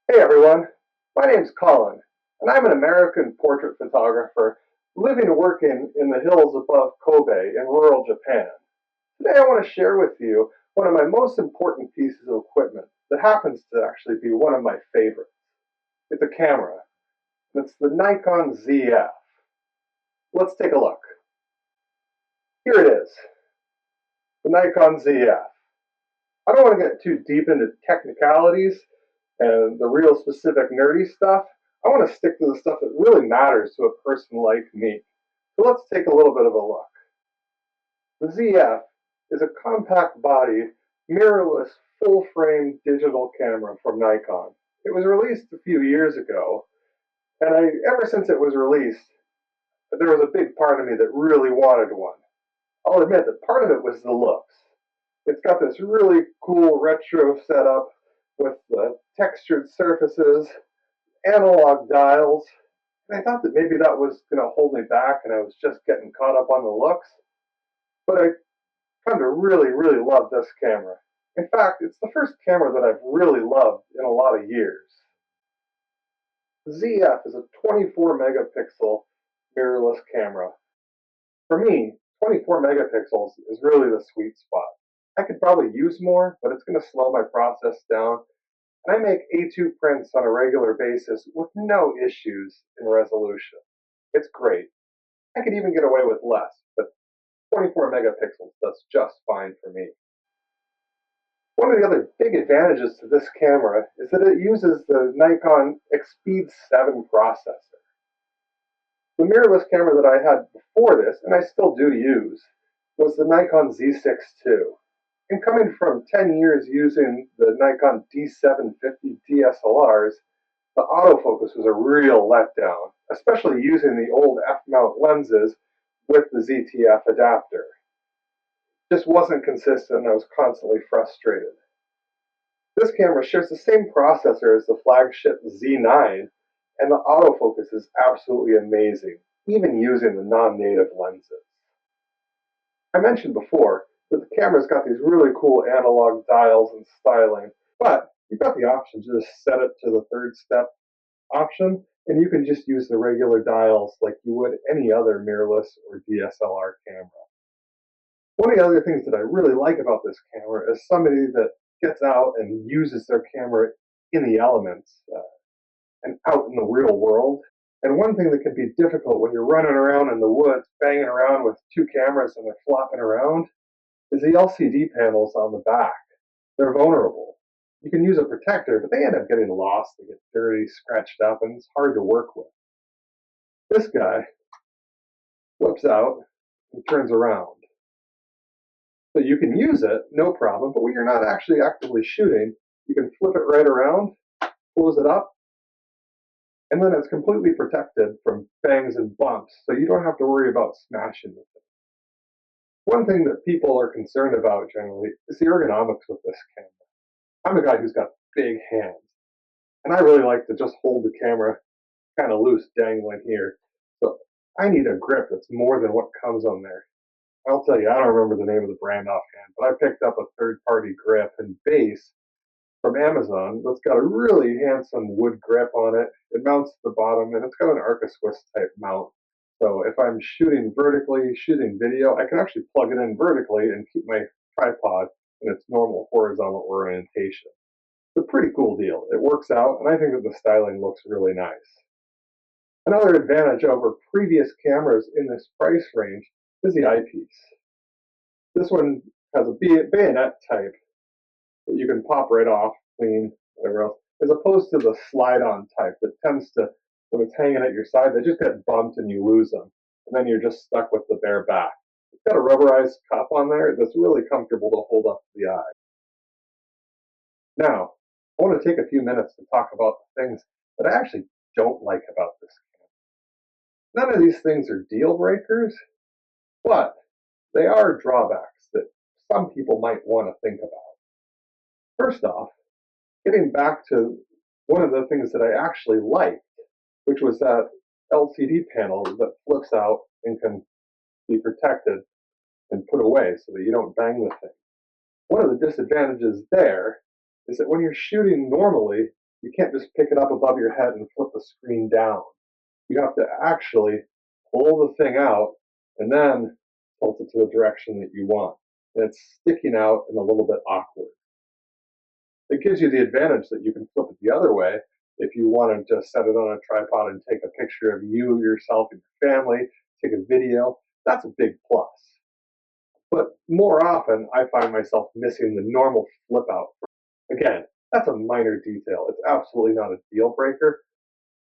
Hey everyone, my name's Colin, and I'm an American portrait photographer living and working in the hills above Kobe in rural Japan. Today I want to share with you one of my most important pieces of equipment that happens to actually be one of my favorites. It's a camera. It's the Nikon Zf. Let's take a look. Here it is, the Nikon Zf. I don't want to get too deep into technicalities and the real specific nerdy stuff. I want to stick to the stuff that really matters to a person like me. So let's take a little bit of a look. The ZF is a compact body, mirrorless, full frame digital camera from Nikon. It was released a few years ago, and ever since it was released, there was a big part of me that really wanted one. I'll admit that part of it was the looks. It's got this really cool retro setup with the textured surfaces, analog dials, and I thought that maybe that was going to hold me back and I was just getting caught up on the looks. But I come to really, really love this camera. In fact, it's the first camera that I've really loved in a lot of years. The ZF is a 24 megapixel mirrorless camera. For me, 24 megapixels is really the sweet spot. I could probably use more, but it's going to slow my process down. And I make A2 prints on a regular basis with no issues in resolution. It's great. I could even get away with less, but 24 megapixels does just fine for me. One of the other big advantages to this camera is that it uses the Nikon Speed 7 processor. The mirrorless camera that I had before this, and I still do use, was the Nikon Z6 II. And coming from 10 years using the Nikon D750 DSLRs, the autofocus was a real letdown, especially using the old f-mount lenses with the ZTF adapter. Just wasn't consistent and I was constantly frustrated. This camera shares the same processor as the flagship Z9, and the autofocus is absolutely amazing, even using the non-native lenses. I mentioned before that the camera's got these really cool analog dials and styling, but you've got the option to just set it to the third step option, and you can just use the regular dials like you would any other mirrorless or DSLR camera. One of the other things that I really like about this camera is somebody that gets out and uses their camera in the elements and out in the real world. And one thing that can be difficult when you're running around in the woods, banging around with two cameras and they're flopping around, is the LCD panels on the back. They're vulnerable. You can use a protector, but they end up getting lost, they get dirty, scratched up, and it's hard to work with. This guy flips out and turns around. So you can use it, no problem, but when you're not actually actively shooting, you can flip it right around, close it up, and then it's completely protected from bangs and bumps, so you don't have to worry about smashing with it. One thing that people are concerned about generally is the ergonomics with this camera. I'm a guy who's got big hands, and I really like to just hold the camera kind of loose dangling here. So I need a grip that's more than what comes on there. I'll tell you, I don't remember the name of the brand offhand, but I picked up a third-party grip and base from Amazon that's got a really handsome wood grip on it. It mounts at the bottom, and it's got an Arca-Swiss type mount. So if I'm shooting vertically, shooting video, I can actually plug it in vertically and keep my tripod in its normal horizontal orientation. It's a pretty cool deal. It works out, and I think that the styling looks really nice. Another advantage over previous cameras in this price range is the eyepiece. This one has a bayonet type that you can pop right off, clean, whatever else, as opposed to the slide-on type that tends to, when it's hanging at your side, they just get bumped and you lose them, and then you're just stuck with the bare back. It's got a rubberized cup on there that's really comfortable to hold up to the eye. Now, I want to take a few minutes to talk about the things that I actually don't like about this camera. None of these things are deal breakers, but they are drawbacks that some people might want to think about. First off, getting back to one of the things that I actually liked, which was that LCD panel that flips out and can be protected and put away so that you don't bang the thing. One of the disadvantages there is that when you're shooting normally, You can't just pick it up above your head and flip the screen down. You have to actually pull the thing out and then tilt it to the direction that you want. And it's sticking out and a little bit awkward. It gives you the advantage that you can flip it the other way if you want to just set it on a tripod and take a picture of you, yourself, and your family, take a video. That's a big plus. But more often, I find myself missing the normal flip out. Again, that's a minor detail. It's absolutely not a deal breaker,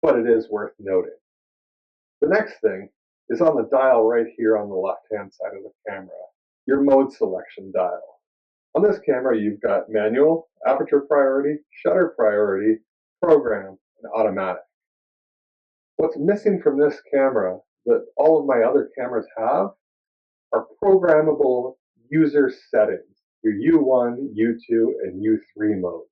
but it is worth noting. The next thing is on the dial right here on the left-hand side of the camera, your mode selection dial. On this camera, you've got manual, aperture priority, shutter priority, program, and automatic. What's missing from this camera that all of my other cameras have are programmable user settings, your U1, U2, and U3 modes.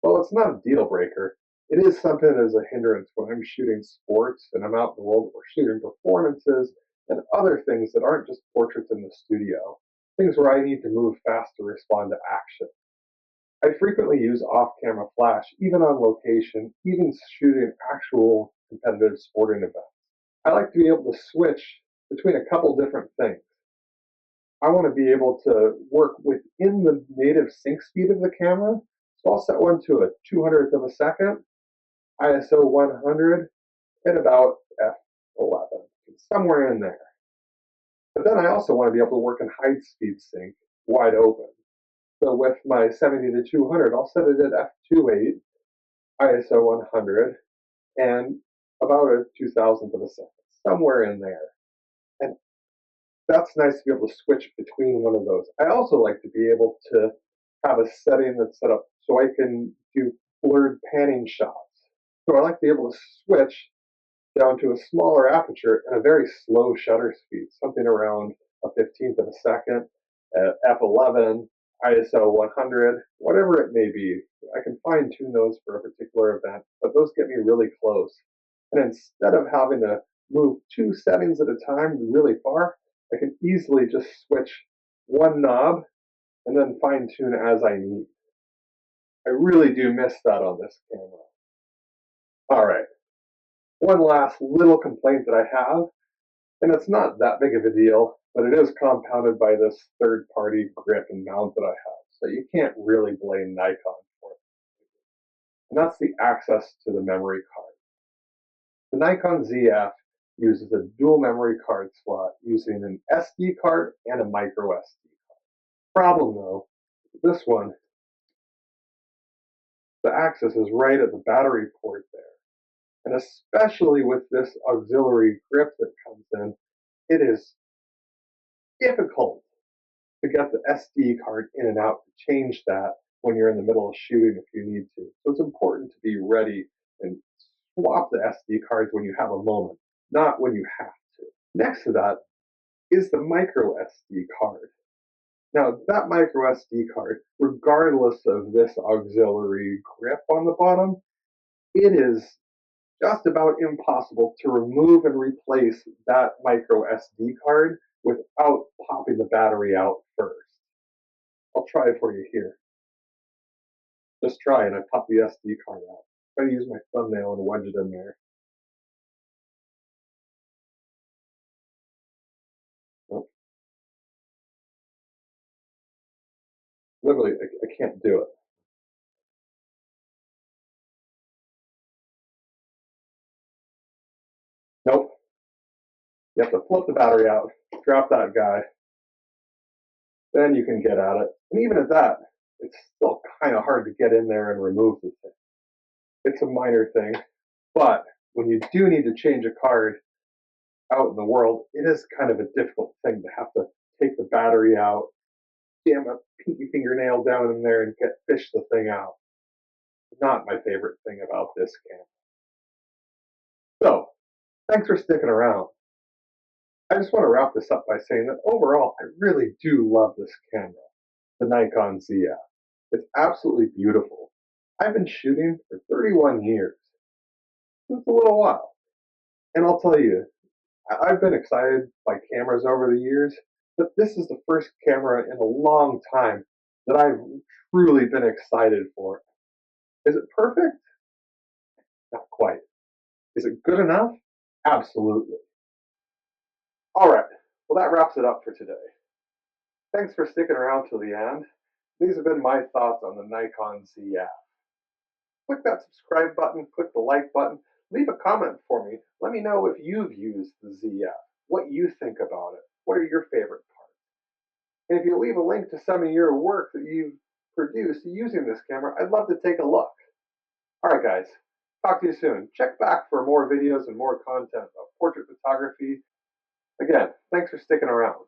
Well, it's not a deal breaker. It is something that is a hindrance when I'm shooting sports and I'm out in the world or shooting performances and other things that aren't just portraits in the studio, things where I need to move fast to respond to action. I frequently use off-camera flash, even on location, even shooting actual competitive sporting events. I like to be able to switch between a couple different things. I want to be able to work within the native sync speed of the camera, so I'll set one to a 200th of a second, ISO 100, and about f11, somewhere in there. But then I also want to be able to work in high speed sync, wide open. So with my 70 to 200, I'll set it at f2.8, ISO 100, and about a 2000th of a second, somewhere in there. And that's nice to be able to switch between one of those. I also like to be able to have a setting that's set up so I can do blurred panning shots. So I like to be able to switch down to a smaller aperture and a very slow shutter speed, something around a 15th of a second, at f11, ISO 100, whatever it may be. I can fine tune those for a particular event, but those get me really close. And instead of having to move two settings at a time really far, I can easily just switch one knob and then fine tune as I need. I really do miss that on this camera. All right, one last little complaint that I have, and it's not that big of a deal, but it is compounded by this third-party grip and mount that I have, so you can't really blame Nikon for it. And that's the access to the memory card. The Nikon Zf uses a dual memory card slot using an SD card and a micro SD card. Problem though, this one, the access is right at the battery port there. And especially with this auxiliary grip that comes in, it is difficult to get the SD card in and out, to change that when you're in the middle of shooting if you need to. So it's important to be ready and swap the SD cards when you have a moment, not when you have to. Next to that is the micro SD card. Now, that micro SD card, regardless of this auxiliary grip on the bottom, it is just about impossible to remove and replace that micro SD card without popping the battery out first. I'll try it for you here. Just try and I pop the SD card out. Try to use my thumbnail and wedge it in there. Nope. Literally, I can't do it. Nope. You have to flip the battery out, drop that guy, then you can get at it. And even at that, it's still kind of hard to get in there and remove the thing. It's a minor thing, but when you do need to change a card out in the world, it is kind of a difficult thing to have to take the battery out, jam a pinky fingernail down in there and fish the thing out. Not my favorite thing about this camera. So, thanks for sticking around. I just want to wrap this up by saying that overall, I really do love this camera, the Nikon Zf. It's absolutely beautiful. I've been shooting for 31 years. It's a little while. And I'll tell you, I've been excited by cameras over the years, but this is the first camera in a long time that I've truly been excited for. Is it perfect? Not quite. Is it good enough? Absolutely. All right. Well, that wraps it up for today. Thanks for sticking around till the end. These have been my thoughts on the Nikon Zf. Click that subscribe button, click the like button, leave a comment for me. Let me know if you've used the Zf, what you think about it, what are your favorite parts. And if you leave a link to some of your work that you've produced using this camera, I'd love to take a look. All right, guys, talk to you soon. Check back for more videos and more content of portrait photography. Again, thanks for sticking around.